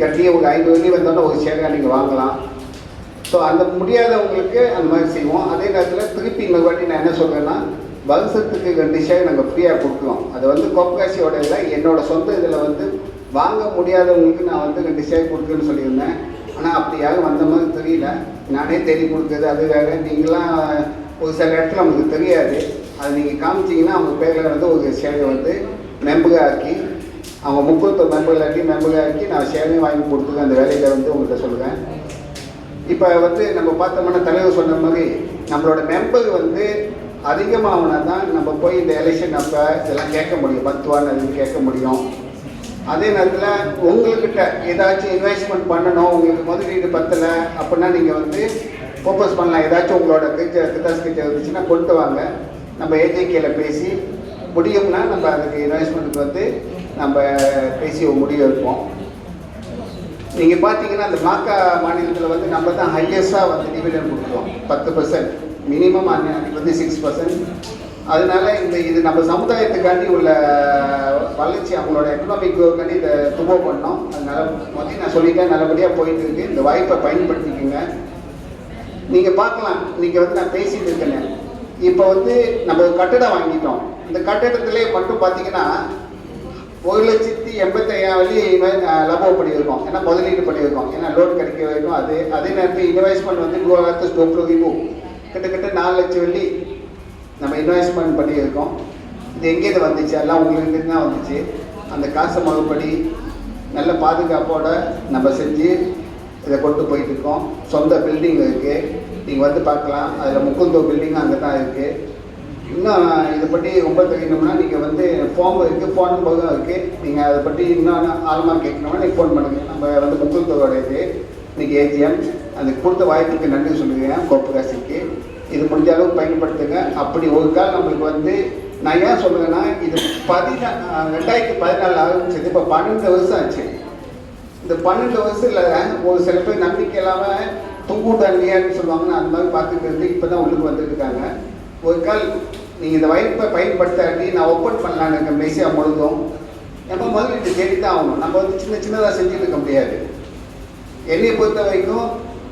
கட்டி ஒரு 5 வெள்ளி வந்தோன்னா ஒரு ஷேராக நீங்கள் வாங்கலாம். ஸோ அந்த முடியாதவங்களுக்கு அந்த மாதிரி செய்வோம். அதே நேரத்தில் திருப்பி இன்னொரு வாட்டி நான் என்ன சொல்கிறேன்னா, வருஷத்துக்கு 2 ஷேர் நாங்கள் ஃப்ரீயாக கொடுக்குறோம். அது வந்து கோப்காசியோட இல்லை, என்னோடய சொந்த இதில் வந்து வாங்க முடியாதவங்களுக்கு நான் வந்து 2 ஷேர் கொடுக்குறேன்னு சொல்லியிருந்தேன். ஆனால் அப்படி யாரும் வந்த மாதிரி தெரியல. நானே தேடி கொடுக்குறது அது வேறு. நீங்களாம் ஒரு சில இடத்துல உங்களுக்கு தெரியாது, அது நீங்கள் காமிச்சிங்கன்னா அவங்க பேரில் வந்து ஒரு ஷேரை வந்து மெம்பராக ஆக்கி, அவங்க 30 மெம்பராக ஆக்கி நான் ஷேரையும் வாங்கி கொடுத்துருக்கேன். அந்த வேலையில் வந்து உங்கள்கிட்ட சொல்லுவேன். இப்போ வந்து நம்ம பார்த்தோம்னா தலைவர் சொன்ன மாதிரி நம்மளோட மெம்பர் வந்து அதிகமாகனா தான் நம்ம போய் இந்த எலெக்ஷன் அப்போ இதெல்லாம் கேட்க முடியும், 10 வாரம் கேட்க முடியும். அதே நேரத்தில் உங்கள்கிட்ட ஏதாச்சும் இன்வெஸ்ட்மெண்ட் பண்ணணும், உங்களுக்கு முதலீடு பத்தலை அப்படின்னா நீங்கள் வந்து ஃபோக்கஸ் பண்ணலாம். ஏதாச்சும் உங்களோட கிட்டாஸ் கிட்ட இருந்துச்சுன்னா கொண்டு வாங்க, நம்ம ஏஜேகேயில் பேசி முடியும்னா நம்ம அதுக்கு இன்வெஸ்ட்மெண்ட்டுக்கு வந்து நம்ம பேசி முடிவு இருப்போம். நீங்கள் பார்த்தீங்கன்னா அந்த மாக்கா மாநிலத்தில் வந்து நம்ம தான் ஹையஸ்ட்டாக வந்து டிவிடெண்ட் கொடுக்குறோம். 10%, மினிமம் வந்து 6%. அதனால இது நம்ம சமுதாயத்துக்காண்டி உள்ள வளர்ச்சி, அவங்களோட எக்கனாமிக் க்ரோக்காண்டி இதை துபோ பண்ணோம். அதனால முதல்ல நான் சொல்லிட்டேன், நல்லபடியாக போயிட்டு இருக்கு. இந்த வாய்ப்பை பயன்படுத்திக்கோங்க. நீங்கள் பார்க்கலாம், நீங்கள் வந்து நான் பேசிட்டு இருக்கேன். இப்போ வந்து நம்ம ஒரு கட்டடம் வாங்கிட்டோம். இந்த கட்டடத்திலே மட்டும் பார்த்தீங்கன்னா 1,85,000 லாபம் பண்ணியிருக்கோம். ஏன்னா முதலீடு பண்ணியிருக்கோம், ஏன்னா லோன் கிடைக்க வரைக்கும். அதே நேரத்தில் இன்வெஸ்ட்மெண்ட் வந்து கிட்டத்தட்ட 4 லட்சம் வெள்ளி நம்ம இன்வெஸ்ட்மெண்ட் பண்ணியிருக்கோம். இது எங்கேருந்து வந்துச்சு? எல்லாம் உங்களுக்கு தான் வந்துச்சு. அந்த காசை மறுபடி நல்ல பாதுகாப்போடு நம்ம செஞ்சு இதை கொண்டு போயிட்டுருக்கோம். சொந்த பில்டிங் இருக்குது, நீங்கள் வந்து பார்க்கலாம். அதில் முக்குந்தோ பில்டிங்கும் அங்கே தான் இருக்குது. இன்னும் இதை பற்றி ரொம்ப தெரியணும்னா நீங்கள் வந்து ஃபார்ம் இருக்குது, ஃபோன் நம்பரும் இருக்குது. நீங்கள் அதை பற்றி இன்னும் ஆழமாக கேட்கணும்னா நீங்கள் ஃபோன் பண்ணுங்கள். நம்ம வந்து முக்குந்தோட இன்றைக்கி ஏஜிஎம் அதுக்கு கொடுத்த வாய்ப்புக்கு நன்றி சொல்லுவேன். கோப்காசிக்கு இது முடிஞ்ச அளவுக்கு பயன்படுத்துங்க. அப்படி ஒரு கால் நம்மளுக்கு வந்து நான் ஏன் சொல்லுவேன்னா, இது 2014 ஆரம்பிச்சது, இப்போ 12 வருஷம் ஆச்சு. இந்த 12 வருஷத்தில் ஒரு சில பேர் நம்பிக்கை இல்லாமல் தூங்குட்டாங்கன்னு சொல்லுவாங்கன்னு அந்த மாதிரி பார்த்துட்டு இருந்து இப்போ தான் உள்ளுக்கு வந்துட்டு இருக்காங்க. ஒரு கால் நீங்கள் இந்த வாய்ப்பை பயன்படுத்தாட்டி நான் ஓப்பன் பண்ணலான்னு இருக்க மெசியாக முழுதும் நம்ம முதலீட்டு தேடி தான் ஆகணும். நம்ம வந்து சின்னதாக செஞ்சுட்டு இருக்க முடியாது. என்னையை பொறுத்த வரைக்கும்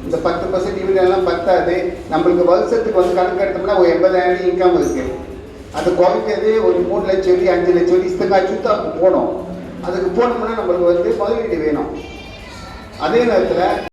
இந்த 10% டிவிடெண்ட்லாம் பத்தாது. நம்மளுக்கு வருஷத்துக்கு வந்து கணக்கு எடுத்தோம்னா ஒரு 80,000 இன்கம் இருக்குது. அது குறைஞ்சது ஒரு 3 லட்சம் வெள்ளி 5 லட்சம் வெள்ளி இஸ்தங்காச்சும் போனோம். அதுக்கு போனோம்னா நம்மளுக்கு வந்து முதலீடு வேணும். அதே நேரத்தில்